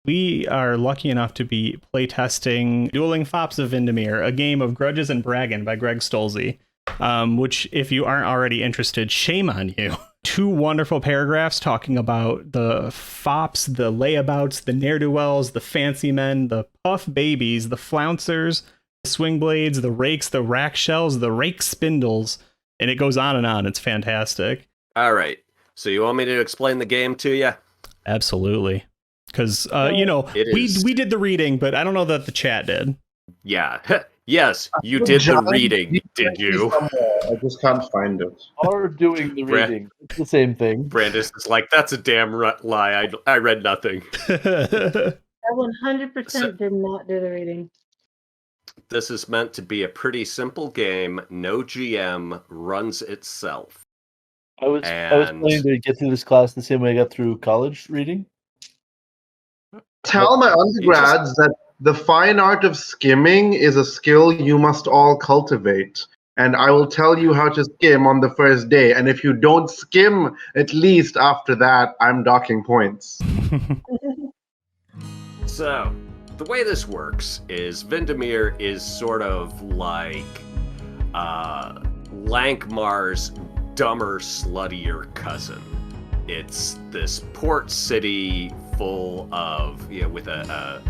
We are lucky enough to be playtesting Dueling Fops of Vindamere, a game of Grudges and Braggin by Greg Stolze, which, if you aren't already interested, shame on you. Two wonderful paragraphs talking about the fops, the layabouts, the ne'er-do-wells, the fancy men, the puff babies, the flouncers, the swing blades, the rakes, the rack shells, the rake spindles, and it goes on and on. It's fantastic. All right. So you want me to explain the game to you? Absolutely. Because, we did the reading, but I don't know that the chat did. Yeah. Yes, you did the reading, did you? I just can't find it. Or doing the reading. It's the same thing. Brandis is like, that's a damn lie. I read nothing. I 100% did not do the reading. This is meant to be a pretty simple game. No GM, runs itself. I was planning to get through this class the same way I got through college reading. Tell my undergrads that the fine art of skimming is a skill you must all cultivate. And I will tell you how to skim on the first day. And if you don't skim, at least after that, I'm docking points. So, the way this works is Vindamere is sort of like Lankmar's dumber, sluttier cousin. It's this port city full of, with a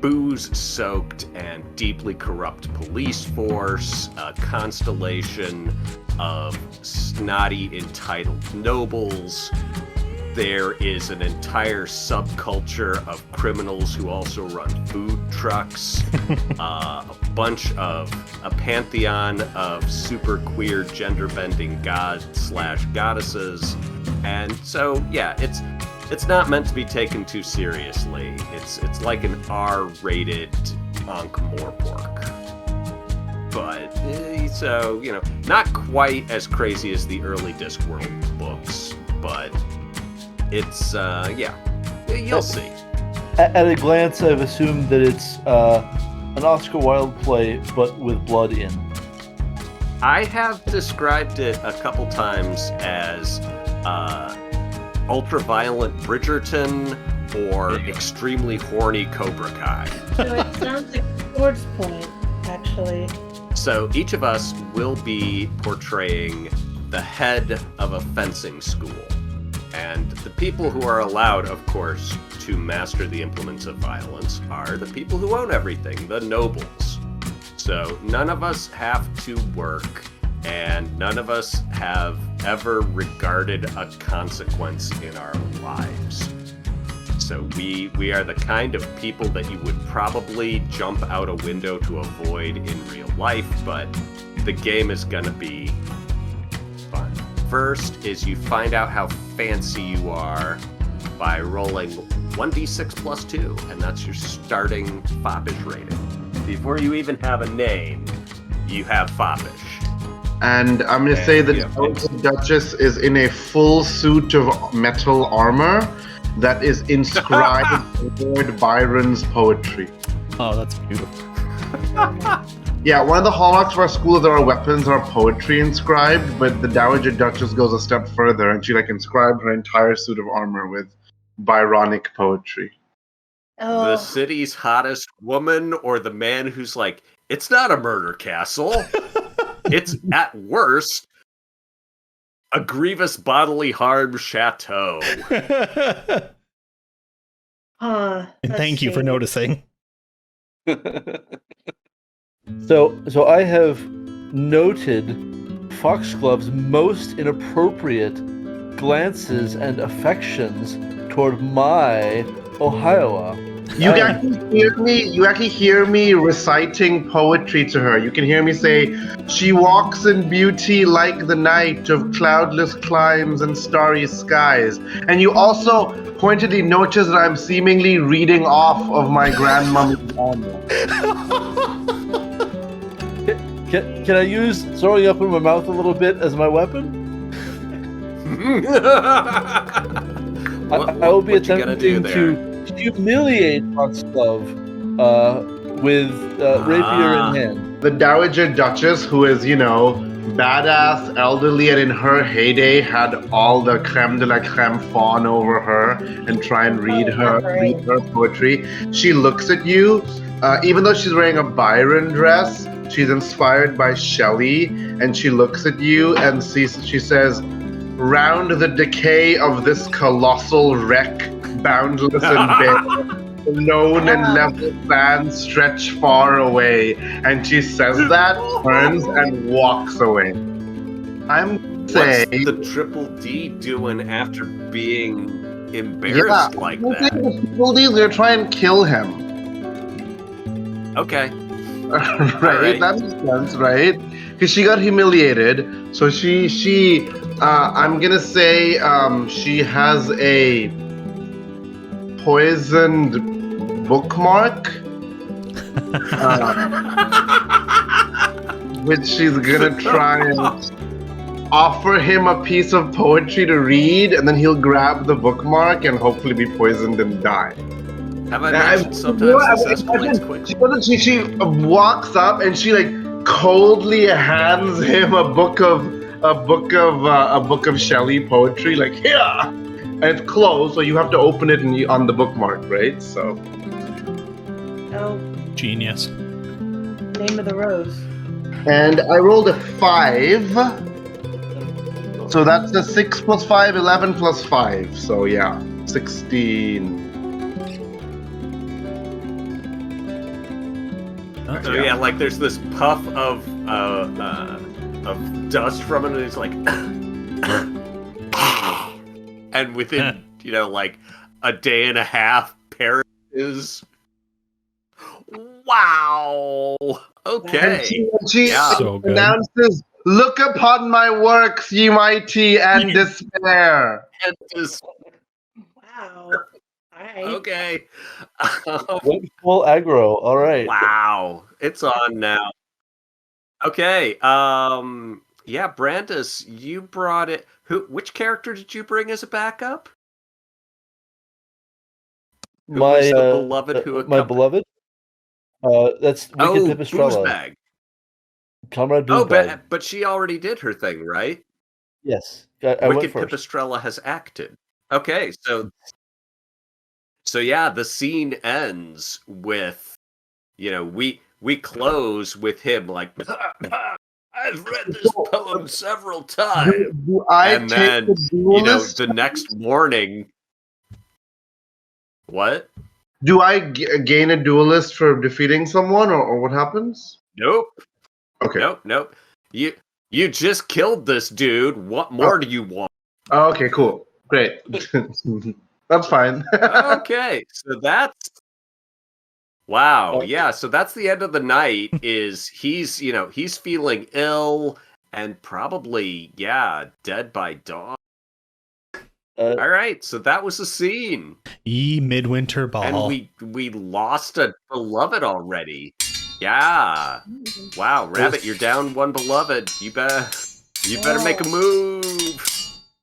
booze-soaked and deeply corrupt police force, a constellation of snotty, entitled nobles. There is an entire subculture of criminals who also run food trucks, a pantheon of super queer gender-bending gods/goddesses, and so, yeah, it's not meant to be taken too seriously. It's like an R-rated Ankh-Morpork. But, so, not quite as crazy as the early Discworld books, but it's, you'll see. At a glance, I've assumed that it's an Oscar Wilde play, but with blood in. I have described it a couple times as ultra-violent Bridgerton or extremely horny Cobra Kai. So it sounds like Sword's Point, actually. So each of us will be portraying the head of a fencing school. And the people who are allowed, of course, to master the implements of violence are the people who own everything, the nobles. So none of us have to work, and none of us have ever regarded a consequence in our lives. So we are the kind of people that you would probably jump out a window to avoid in real life, but the game is gonna be fun. First is you find out how fancy you are by rolling 1d6 plus 2, and that's your starting foppish rating. Before you even have a name, you have foppish. And I'm going to say that the Duchess is in a full suit of metal armor that is inscribed with Lord Byron's poetry. Oh, that's beautiful. Yeah, one of the hallmarks of our school is that our weapons are poetry inscribed, but the Dowager Duchess goes a step further, and she inscribed her entire suit of armor with Byronic poetry. Oh. The city's hottest woman, or the man who's like, it's not a murder castle. It's, at worst, a grievous bodily harm chateau. And thank you for noticing. So I have noted Foxglove's most inappropriate glances and affections toward my Ohioa. You actually hear me reciting poetry to her. You can hear me say, "She walks in beauty like the night of cloudless climes and starry skies." And you also pointedly notice that I'm seemingly reading off of my grandmom's armor. Can I use throwing up in my mouth a little bit as my weapon? I will be attempting to humiliate Foxglove with rapier in hand. The Dowager Duchess, who is, badass, elderly, and in her heyday had all the creme de la creme fawn over her and try and read her poetry. She looks at you, even though she's wearing a Byron dress. She's inspired by Shelley, and she looks at you and she says, "Round the decay of this colossal wreck, boundless and bare, lone and level sands stretch far away." And she says that, turns, and walks away. I'm saying, What's the Triple D doing after being embarrassed like that? They're trying to kill him. Okay. Right? That makes sense, right? Because she got humiliated. So she I'm gonna say she has a poisoned bookmark, which she's gonna try and offer him a piece of poetry to read, and then he'll grab the bookmark and hopefully be poisoned and die. Have I mentioned sometimes this escalates quickly? She walks up and she like coldly hands him a book of Shelley poetry, like, here, and it's closed, so you have to open it on the bookmark, right? So. Oh, Genius. name of the rose. And I rolled a 5. So that's a 6 plus 5, 11 plus 5. So yeah, 16. So yeah, like there's this puff of dust from it, and it's like, and within like a day and a half, Paris is. Wow. Okay. And she So good. announces, "Look upon my works, ye mighty, and despair." And just, Wow. Alright. okay. Went full aggro. All right. Wow. It's on now. Okay. Yeah, Brandis, you brought it. Which character did you bring as a backup? Who was the beloved who my accompanied? beloved. That's Wicked Pipistrella. Boozebag. Comrade Oh, Boozebag. but she already did her thing, right? Yes, I went Wicked first. Pipistrella has acted. Okay, so yeah, the scene ends with, we close with him like, I've read this poem several times, Do I and take then the duelist? the next morning. What? Do I gain a duelist for defeating someone, or what happens? Nope. Okay. Nope. You just killed this dude. What more do you want? Oh, okay, cool. Great. That's fine. Okay, so that's wow. Yeah, so that's the end of the night. Is he's feeling ill and probably dead by dawn. All right, so that was the scene. Ye midwinter ball. And we lost a beloved already. Yeah. Wow, Rabbit, you're down one beloved. You better make a move.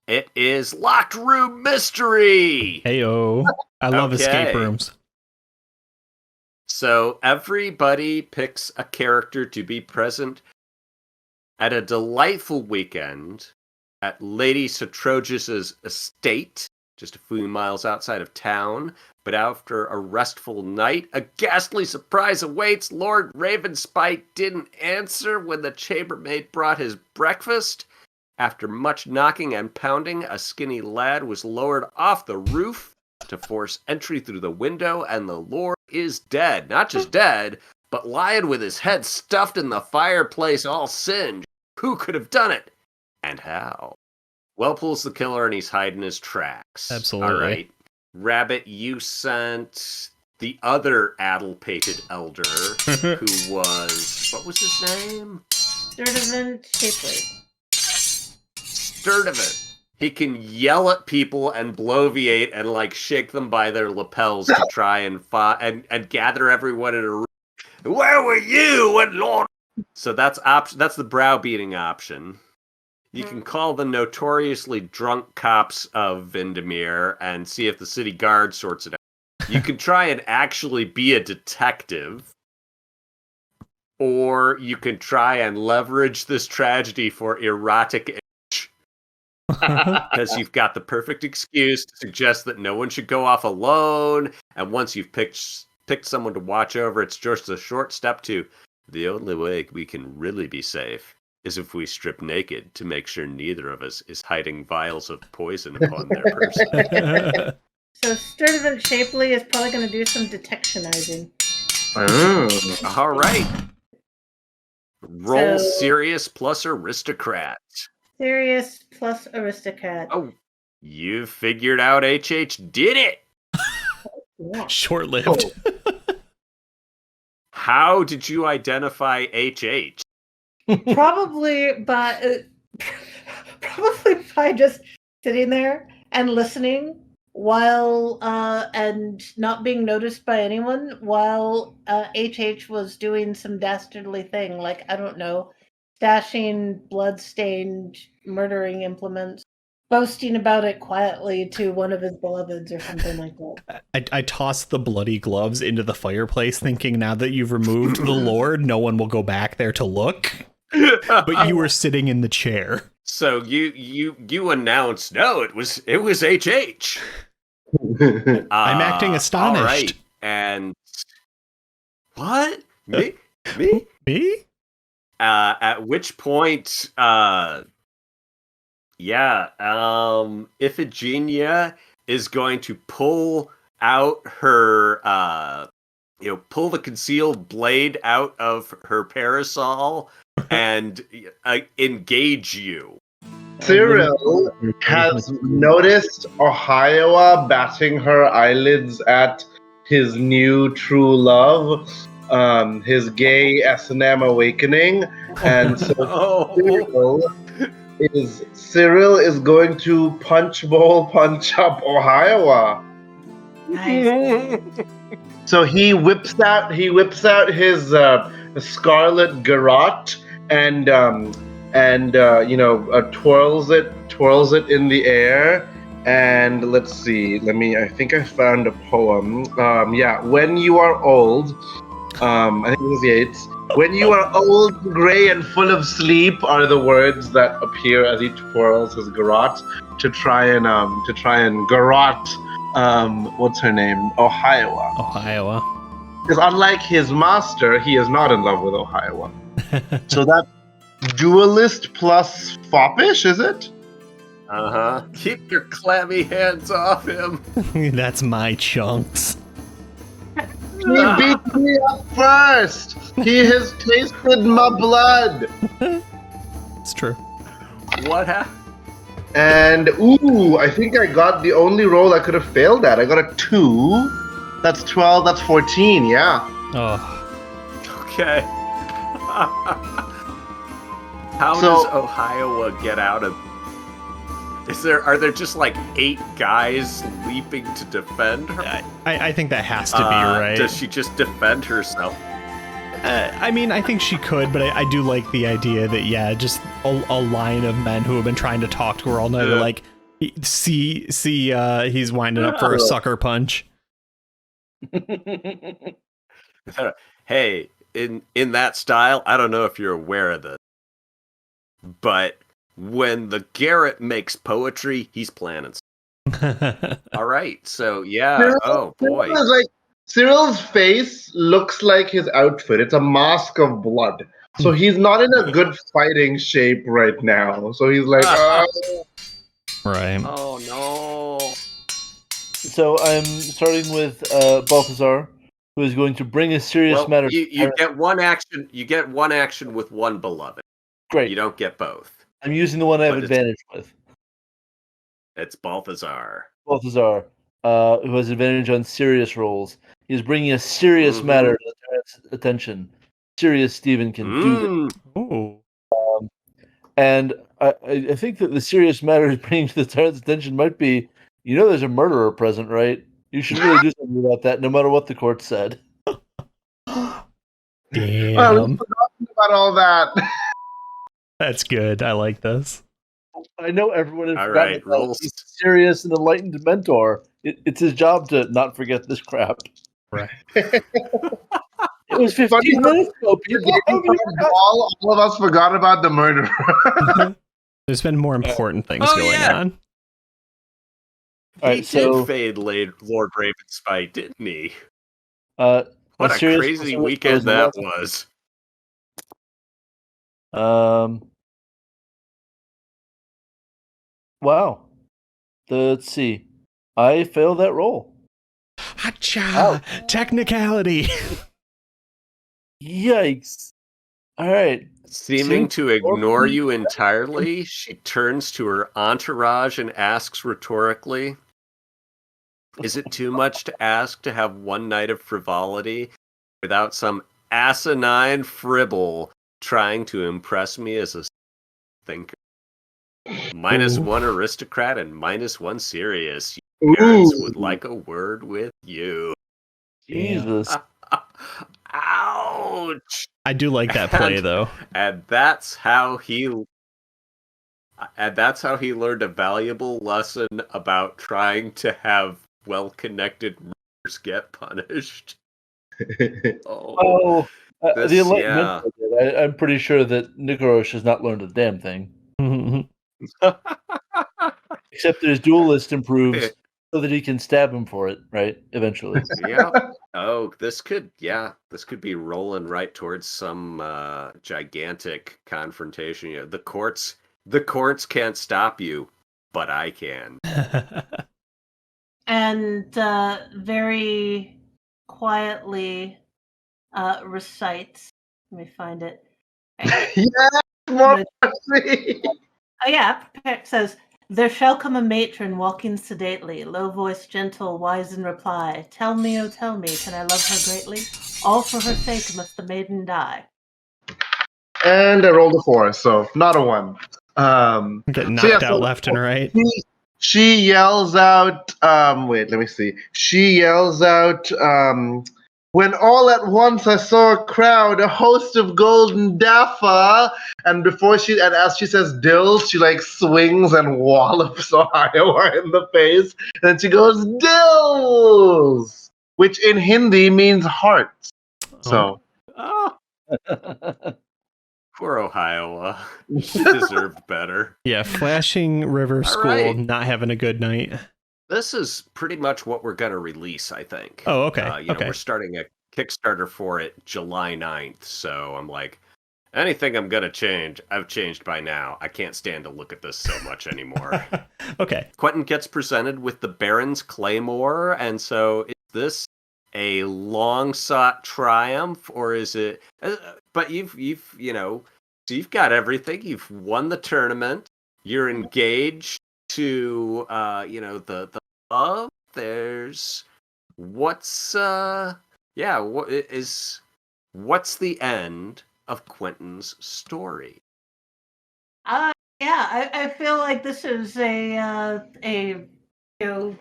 It is Locked Room Mystery. Heyo. I love escape Okay. rooms. So everybody picks a character to be present at a delightful weekend at Lady Sotrogis's estate, just a few miles outside of town. But after a restful night, a ghastly surprise awaits. Lord Ravenspite didn't answer when the chambermaid brought his breakfast. After much knocking and pounding, a skinny lad was lowered off the roof to force entry through the window, and the Lord is dead. Not just dead, but lying with his head stuffed in the fireplace, all singed. Who could have done it? And how? Wellpool's the killer, and he's hiding his tracks. Absolutely. All right. Rabbit, you sent the other addle-pated elder, who was... What was his name? Sturtevant Shapely. Sturdivant. He can yell at people and bloviate and shake them by their lapels to try and and gather everyone in a room. Where were you when Lord? So that's the browbeating option. You can call the notoriously drunk cops of Vindamere and see if the city guard sorts it out. You can try and actually be a detective. or you can try and leverage this tragedy for erotic because you've got the perfect excuse to suggest that no one should go off alone, and once you've picked someone to watch over, it's just a short step to the only way we can really be safe is if we strip naked to make sure neither of us is hiding vials of poison upon their person. So Sturdivant Shapely is probably going to do some detectionizing. All right. Roll So- serious plus aristocrat. Serious plus aristocrat. Oh, you figured out HH did it. Yeah. Short-lived. How did you identify HH? Probably by just sitting there and listening while and not being noticed by anyone while HH was doing some dastardly thing, like, I don't know, stashing blood-stained murdering implements, boasting about it quietly to one of his beloveds or something like that. I tossed the bloody gloves into the fireplace, thinking now that you've removed the Lord, no one will go back there to look. But you were sitting in the chair. So you announced, no, it was HH. I'm acting astonished. All right. And what? Me? Me? At which point, Iphigenia is going to pull out her, pull the concealed blade out of her parasol and engage you. Cyril has noticed Ohio batting her eyelids at his new true love, his gay S&M awakening, and so Cyril is going to punch up Ohio. Nice. So he whips out his scarlet garrote and twirls it in the air. And let's see. I think I found a poem. When you are old, I think it was Yeats. When you are old, gray, and full of sleep are the words that appear as he twirls his garrote to try and garrote. What's her name? Ohio. Because unlike his master, he is not in love with Ohio. So that's duelist plus foppish, is it? Uh-huh. Keep your clammy hands off him. That's my chunks. He beat me up first. He has tasted my blood. It's true. What happened? And I think I got the only roll I could have failed at. I got a 2. That's 12. That's 14. Yeah. Oh. Okay. How does Ohio get out of? Are there just like 8 guys leaping to defend her? I think that has to be right. Does she just defend herself? I mean, I think she could, but I do like the idea that, just a line of men who have been trying to talk to her all night are like, see, he's winding up for a sucker punch. Hey, in that style, I don't know if you're aware of this, but when the Garrett makes poetry, he's planning. All right, so oh boy. Cyril's face looks like his outfit. It's a mask of blood. So he's not in a good fighting shape right now. So he's like, Right. Oh no. So I'm starting with Balthazar, who is going to bring a serious matter. You get one action. You get one action with one beloved. Great. You don't get both. I'm using the one I have advantage with. It's Balthazar. Balthazar, who has advantage on serious rolls. He's bringing a serious matter to the tyrant's attention. Serious Stephen can do this. Ooh. And I think that the serious matter he's bringing to the tyrant's attention might be, there's a murderer present, right? You should really do something about that, no matter what the court said. Damn. I've forgotten about all that. That's good. I like this. I know everyone has All forgotten right, about rules. he's a serious and enlightened mentor. It's his job to not forget this crap. Right. It It was 15 minutes ago, people. All of us forgot about the murder. There's been more important things going on. He did fade Lord Ravenspite, didn't he? What a crazy weekend that was. Wow. Let's see. I failed that roll. Hacha! Technicality! Yikes. All right. Seeming to ignore you entirely, she turns to her entourage and asks rhetorically, is it too much to ask to have one night of frivolity without some asinine fribble trying to impress me as a thinker? -1 aristocrat and -1 serious. Your parents would like a word with you. Jesus. Ouch. I do like that play, though. And that's how he learned a valuable lesson about trying to have well-connected murders get punished. The Enlightenment. I'm pretty sure that Nikorosh has not learned a damn thing. Except that his duelist improves so that he can stab him for it, right? Eventually. Yeah. Oh, this could be rolling right towards some gigantic confrontation. You know, the courts can't stop you, but I can. And very quietly recites. Let me find it. Yes, more Oh yeah, says, there shall come a matron walking sedately, low voice gentle, wise in reply. Tell me, oh tell me, can I love her greatly? All for her sake must the maiden die. And I rolled a 4, so not a 1. Get knocked out left and right. She yells out, wait, let me see. She yells out, when all at once I saw a crowd, a host of golden daffa, and as she says dills, she like swings and wallops Ohio in the face, and then she goes, dills! Which in Hindi means hearts. So. Poor Ohio. She deserved better. Yeah, Flashing River School not having a good night. This is pretty much what we're going to release, I think. Oh, okay. Know, we're starting a Kickstarter for it July 9th, so I'm like, anything I'm going to change, I've changed by now. I can't stand to look at this so much anymore. Okay. Quentin gets presented with the Baron's Claymore, and so is this a long-sought triumph, or is it... But you've got everything. You've won the tournament. You're engaged to, the love. There's... What's the end of Quentin's story? I feel like this is a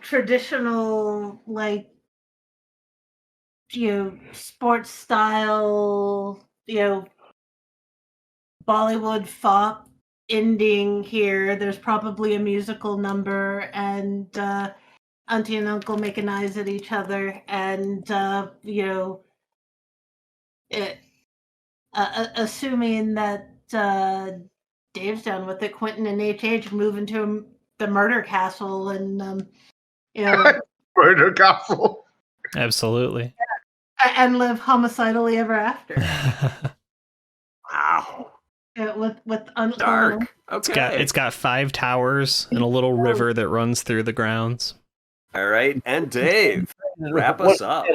traditional, like, sports style, Bollywood fop ending here. There's probably a musical number, and auntie and uncle making eyes at each other, and assuming that Dave's done with it, Quentin and HH move into the murder castle, and murder castle. Absolutely. And live homicidally ever after. Wow. With dark. Okay. It's got 5 towers and a little river that runs through the grounds. All right, and Dave, wrap us up.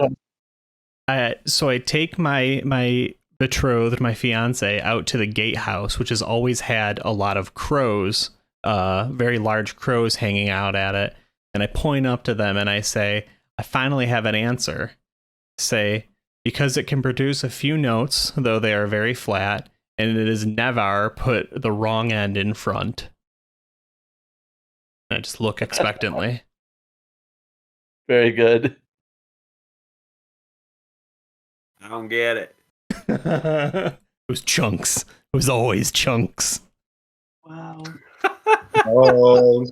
So I take my betrothed, my fiance, out to the gatehouse, which has always had a lot of crows, very large crows hanging out at it, and I point up to them and I say, I finally have an answer. Say, because it can produce a few notes, though they are very flat, and it is never put the wrong end in front. And I just look expectantly. Very good. I don't get it. It was chunks. It was always chunks. Wow. Oh,